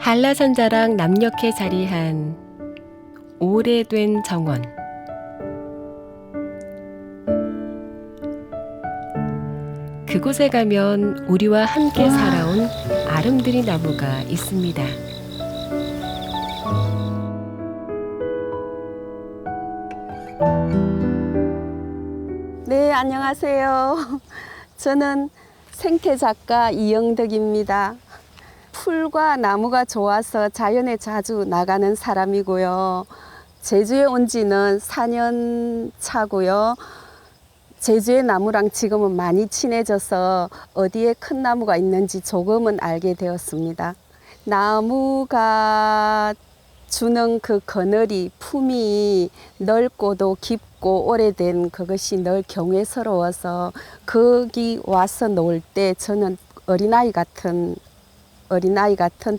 한라산 자락 남녘에 자리한 오래된 정원. 그곳에 가면 우리와 함께 살아온 아름드리 나무가 있습니다. 네, 안녕하세요. 저는 생태작가 이영덕입니다. 풀과 나무가 좋아서 자연에 자주 나가는 사람이고요. 제주에 온 지는 4년 차고요. 제주의 나무랑 지금은 많이 친해져서 어디에 큰 나무가 있는지 조금은 알게 되었습니다. 나무가 주는 그 그늘이 품이 넓고도 깊고 오래된 그것이 늘 경외스러워서 거기 와서 놀 때 저는 어린아이 같은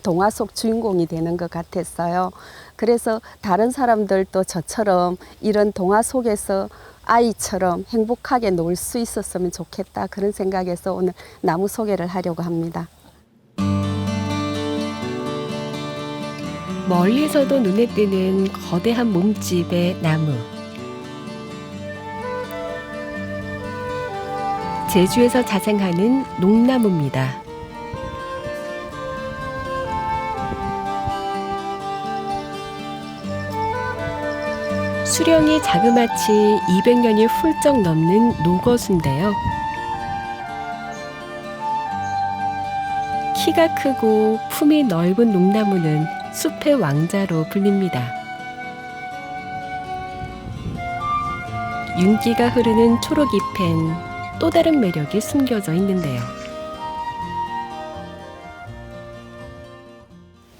동화 속 주인공이 되는 것 같았어요. 그래서 다른 사람들도 저처럼 이런 동화 속에서 아이처럼 행복하게 놀 수 있었으면 좋겠다, 그런 생각에서 오늘 나무 소개를 하려고 합니다. 멀리서도 눈에 띄는 거대한 몸집의 나무. 제주에서 자생하는 농나무입니다. 수령이 자그마치 200년이 훌쩍 넘는 노거수인데요. 키가 크고 품이 넓은 농나무는 숲의 왕자로 불립니다. 윤기가 흐르는 초록 잎엔 또 다른 매력이 숨겨져 있는데요.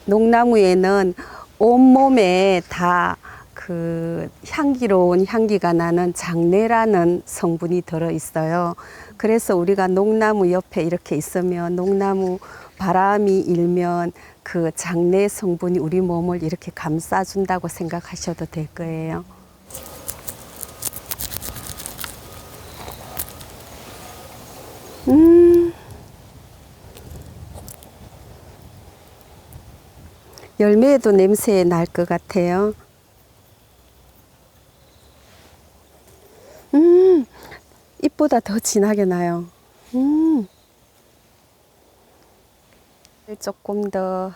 농나무에는 온몸에 다 그 향기로운 향기가 나는 장내라는 성분이 들어 있어요. 그래서 우리가 농나무 옆에 이렇게 있으면 농나무 바람이 일면 그 장내 성분이 우리 몸을 이렇게 감싸준다고 생각하셔도 될 거예요. 열매에도 냄새 날 것 같아요. 잎보다 더 진하게 나요. 조금 더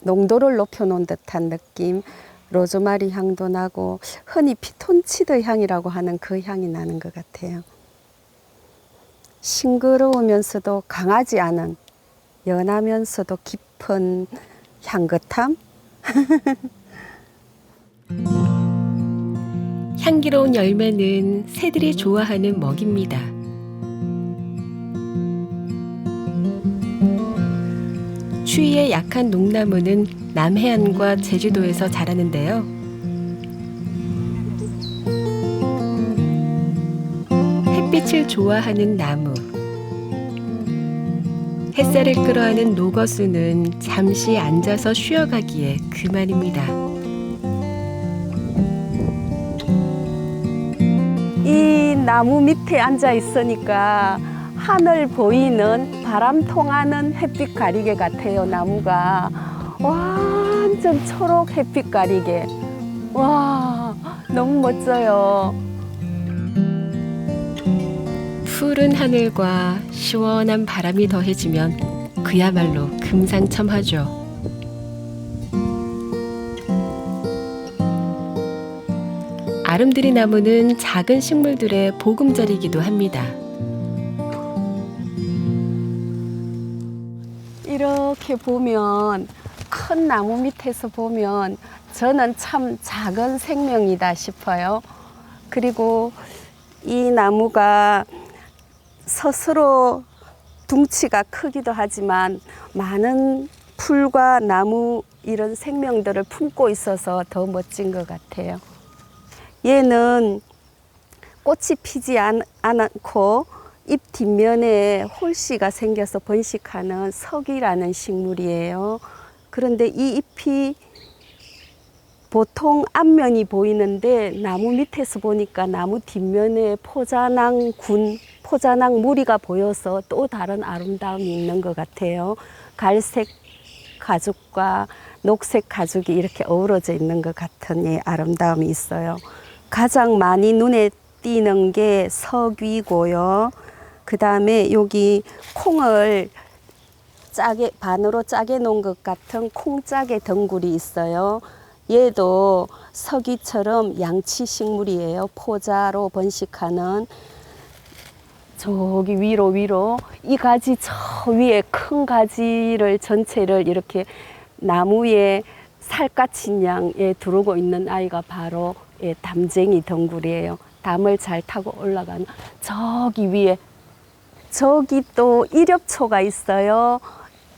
농도를 높여놓은 듯한 느낌, 로즈마리 향도 나고 흔히 피톤치드 향이라고 하는 그 향이 나는 것 같아요. 싱그러우면서도 강하지 않은, 연하면서도 깊은 향긋함? 향기로운 열매는 새들이 좋아하는 먹입니다. 추위에 약한 농나무는 남해안과 제주도에서 자라는데요. 햇빛을 좋아하는 나무. 햇살을 끌어안은 노거수는 잠시 앉아서 쉬어가기에 그만입니다. 이 나무 밑에 앉아 있으니까 하늘 보이는 바람 통하는 햇빛 가리개 같아요. 나무가 완전 초록 햇빛 가리개. 와, 너무 멋져요. 푸른 하늘과 시원한 바람이 더해지면 그야말로 금상첨화죠. 아름드리 나무는 작은 식물들의 보금자리이기도 합니다. 이렇게 보면, 큰 나무 밑에서 보면 저는 참 작은 생명이다 싶어요. 그리고 이 나무가 스스로 둥치가 크기도 하지만 많은 풀과 나무 이런 생명들을 품고 있어서 더 멋진 것 같아요. 얘는 꽃이 피지 않고 잎 뒷면에 홀씨가 생겨서 번식하는 석이라는 식물이에요. 그런데 이 잎이 보통 앞면이 보이는데 나무 밑에서 보니까 나무 뒷면에 포자낭 무리가 보여서 또 다른 아름다움이 있는 것 같아요. 갈색 가죽과 녹색 가죽이 이렇게 어우러져 있는 것 같은 예, 아름다움이 있어요. 가장 많이 눈에 띄는 게 석위고요. 그 다음에 여기 콩을 반으로 짜게 놓은 것 같은 콩짜개 덩굴이 있어요. 얘도 석위처럼 양치식물이에요. 포자로 번식하는. 저기 위로 이 가지 저 위에 큰 가지를 전체를 이렇게 나무에 살갗인 양에 두르고 있는 아이가 바로 예, 담쟁이 덩굴이에요. 담을 잘 타고 올라가는 저기 위에 저기 또 이렵초가 있어요.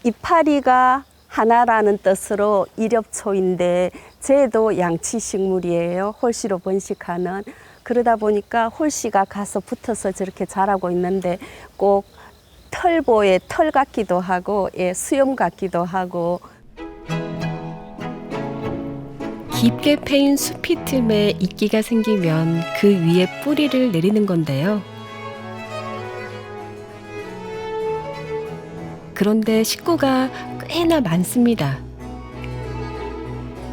이파리가 하나라는 뜻으로 이렵초인데 쟤도 양치식물이에요. 홀씨로 번식하는. 그러다 보니까 홀씨가 가서 붙어서 저렇게 자라고 있는데 꼭 털보의 털 같기도 하고 예, 수염 같기도 하고. 깊게 패인 숲이 틈에 이끼가 생기면 그 위에 뿌리를 내리는 건데요. 그런데 식구가 꽤나 많습니다.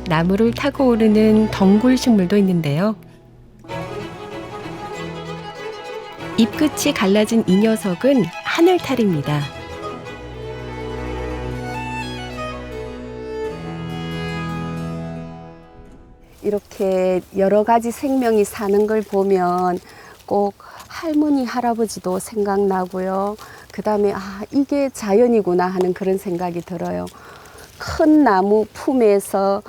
나무를 타고 오르는 덩굴 식물도 있는데요. 잎끝이 갈라진 이 녀석은 하늘탈입니다. 이렇게 여러 가지 생명이 사는 걸 보면 꼭 할머니, 할아버지도 생각나고요. 그 다음에 이게 자연이구나 하는 그런 생각이 들어요. 큰 나무 품에서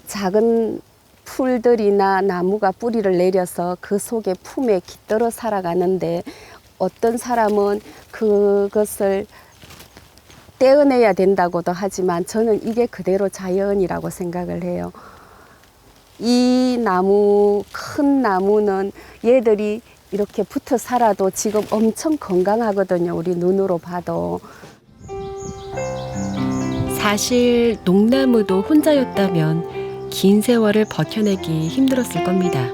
작은 풀들이나 나무가 뿌리를 내려서 그 속에 품에 깃들어 살아가는데 어떤 사람은 그것을 떼어내야 된다고도 하지만 저는 이게 그대로 자연이라고 생각을 해요. 이 나무, 큰 나무는 얘들이 이렇게 붙어 살아도 지금 엄청 건강하거든요. 우리 눈으로 봐도. 사실 농나무도 혼자였다면 긴 세월을 버텨내기 힘들었을 겁니다.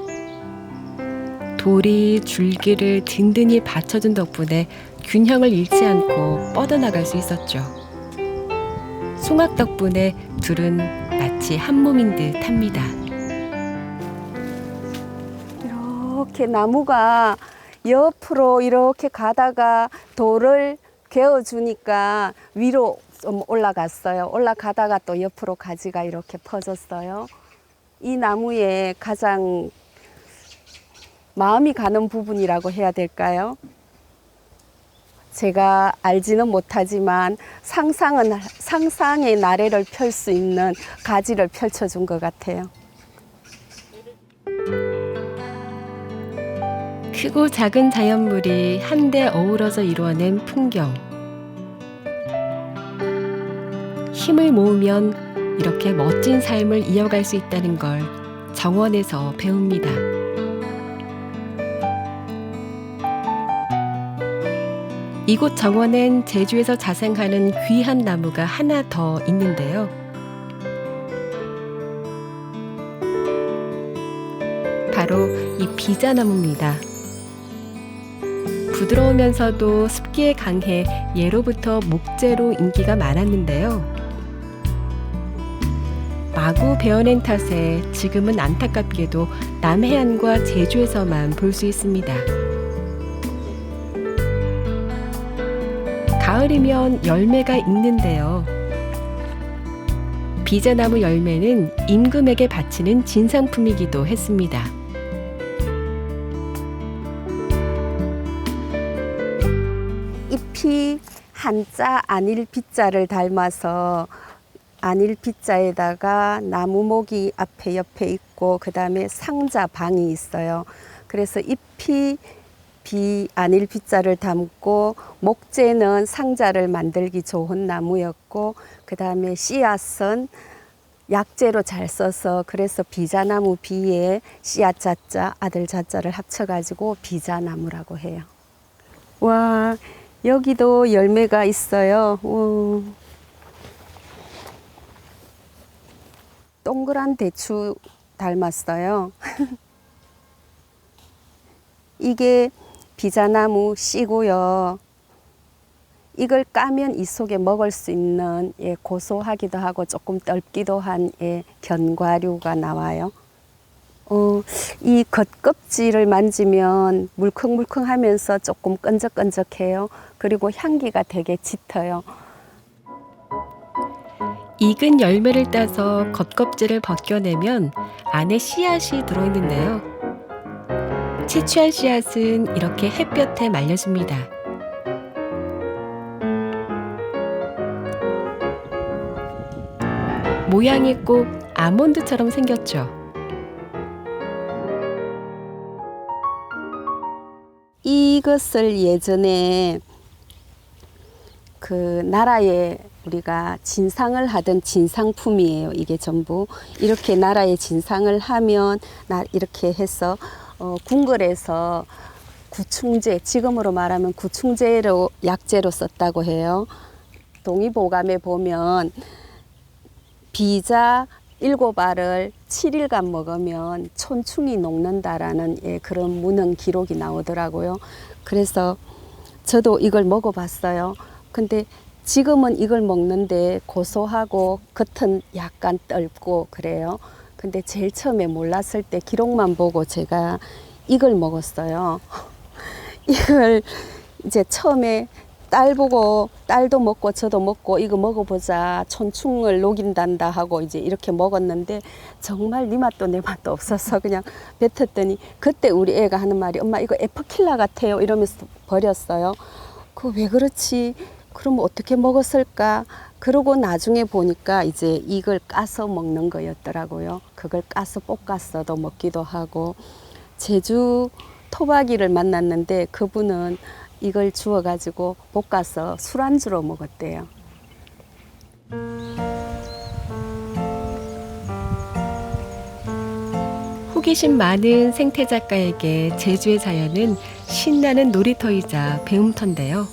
돌이 줄기를 든든히 받쳐준 덕분에 균형을 잃지 않고 뻗어나갈 수 있었죠. 송악 덕분에 둘은 마치 한 몸인 듯 합니다. 이렇게 나무가 옆으로 이렇게 가다가 돌을 개어주니까 위로 좀 올라갔어요. 올라가다가 또 옆으로 가지가 이렇게 퍼졌어요. 이 나무의 가장 마음이 가는 부분이라고 해야 될까요? 제가 알지는 못하지만 상상의 나래를 펼 수 있는 가지를 펼쳐준 것 같아요. 크고 작은 자연물이 한데 어우러져 이루어낸 풍경. 힘을 모으면 이렇게 멋진 삶을 이어갈 수 있다는 걸 정원에서 배웁니다. 이곳 정원엔 제주에서 자생하는 귀한 나무가 하나 더 있는데요. 바로 이 비자나무입니다. 부드러우면서도 습기에 강해 예로부터 목재로 인기가 많았는데요. 마구 베어낸 탓에 지금은 안타깝게도 남해안과 제주에서만 볼 수 있습니다. 가을이면 열매가 익는데요. 비자나무 열매는 임금에게 바치는 진상품이기도 했습니다. 잎이 한자 안일 비자를 닮아서 안일 비자에다가 나무목이 앞에 옆에 있고 그 다음에 상자 방이 있어요. 그래서 잎이 안일 비자를 담고 목재는 상자를 만들기 좋은 나무였고 그 다음에 씨앗은 약재로 잘 써서 그래서 비자나무 비에 씨앗 자자 아들 자자를 합쳐가지고 비자나무라고 해요. 와, 여기도 열매가 있어요. 오. 동그란 대추 닮았어요. 이게 비자나무 씨고요. 이걸 까면 이 속에 먹을 수 있는 고소하기도 하고 조금 떫기도 한 견과류가 나와요. 이 겉껍질을 만지면 물컹물컹하면서 조금 끈적끈적해요. 그리고 향기가 되게 짙어요. 익은 열매를 따서 겉껍질을 벗겨내면 안에 씨앗이 들어있는데요. 채취한 씨앗은 이렇게 햇볕에 말려줍니다. 모양이 꼭 아몬드처럼 생겼죠. 이것을 예전에 그 나라에 우리가 진상을 하던 진상품이에요. 이게 전부 이렇게 나라에 진상을 하면 이렇게 해서 궁궐에서 구충제, 지금으로 말하면 구충제로 약재로 썼다고 해요. 동의보감에 보면 비자 7알을 7일간 먹으면 촌충이 녹는다라는 그런 문헌 기록이 나오더라고요. 그래서 저도 이걸 먹어봤어요. 근데 지금은 이걸 먹는데 고소하고 겉은 약간 떫고 그래요. 근데 제일 처음에 몰랐을 때 기록만 보고 제가 이걸 먹었어요. 이걸 이제 처음에 딸 보고 딸도 먹고 저도 먹고 이거 먹어보자, 촌충을 녹인단다 하고 이제 이렇게 먹었는데 정말 네 맛도 내 맛도 없어서 그냥 뱉었더니 그때 우리 애가 하는 말이 엄마 이거 에프킬라 같아요 이러면서 버렸어요. 그거 왜 그렇지? 그럼 어떻게 먹었을까? 그러고 나중에 보니까 이제 이걸 까서 먹는 거였더라고요. 그걸 까서 볶았어도 먹기도 하고. 제주 토박이를 만났는데 그분은 이걸 주워가지고 볶아서 술안주로 먹었대요. 호기심 많은 생태 작가에게 제주의 자연은 신나는 놀이터이자 배움터인데요.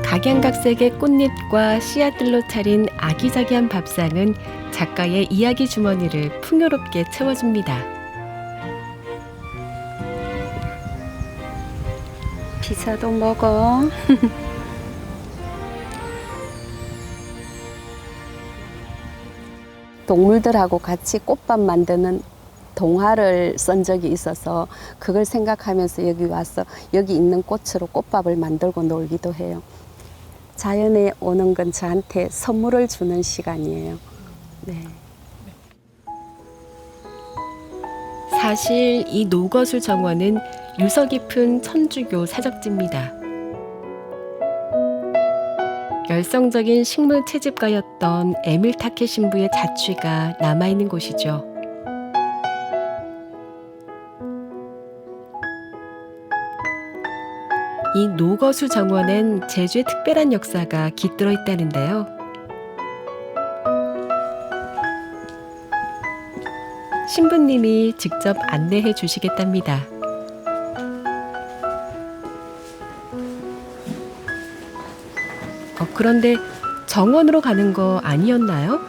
각양각색의 꽃잎과 씨앗들로 차린 아기자기한 밥상은 작가의 이야기 주머니를 풍요롭게 채워줍니다. 피자도 먹어. 동물들하고 같이 꽃밥 만드는 동화를 쓴 적이 있어서 그걸 생각하면서 여기 와서 여기 있는 꽃으로 꽃밥을 만들고 놀기도 해요. 자연에 오는 건 저한테 선물을 주는 시간이에요. 네. 사실 이 노거수 정원은 유서 깊은 천주교 사적지입니다. 열성적인 식물 채집가였던 에밀 타케 신부의 자취가 남아있는 곳이죠. 이 노거수 정원엔 제주의 특별한 역사가 깃들어 있다는데요. 신부님이 직접 안내해 주시겠답니다. 그런데 정원으로 가는 거 아니었나요?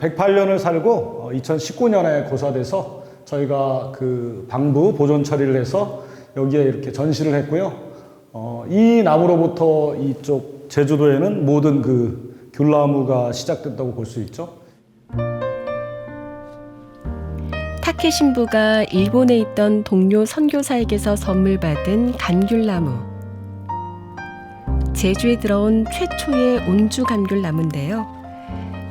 108년을 살고 2019년에 고사돼서 저희가 그 방부 보존 처리를 해서 여기에 이렇게 전시를 했고요. 이 나무로부터 이쪽 제주도에는 모든 그 귤나무가 시작됐다고 볼 수 있죠. 타케 신부가 일본에 있던 동료 선교사에게서 선물 받은 감귤나무. 제주에 들어온 최초의 온주 감귤나무인데요.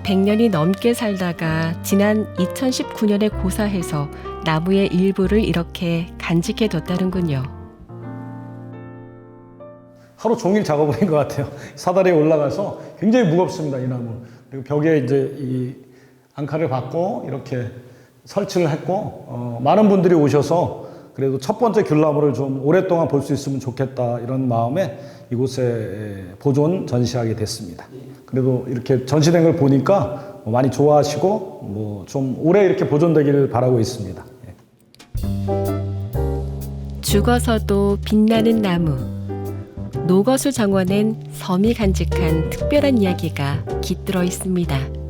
100년이 넘게 살다가 지난 2019년에 고사해서 나무의 일부를 이렇게 간직해 뒀다는군요. 하루 종일 작업을 한 것 같아요. 사다리에 올라가서 굉장히 무겁습니다, 이 나무. 그리고 벽에 이제 이 앙카를 받고 이렇게 설치를 했고, 많은 분들이 오셔서 그래도 첫 번째 귤나무를 좀 오랫동안 볼 수 있으면 좋겠다 이런 마음에 이곳에 보존 전시하게 됐습니다. 그래도 이렇게 전시된 걸 보니까 많이 좋아하시고 뭐 좀 오래 이렇게 보존되기를 바라고 있습니다. 죽어서도 빛나는 나무. 노거수 정원엔 섬이 간직한 특별한 이야기가 깃들어 있습니다.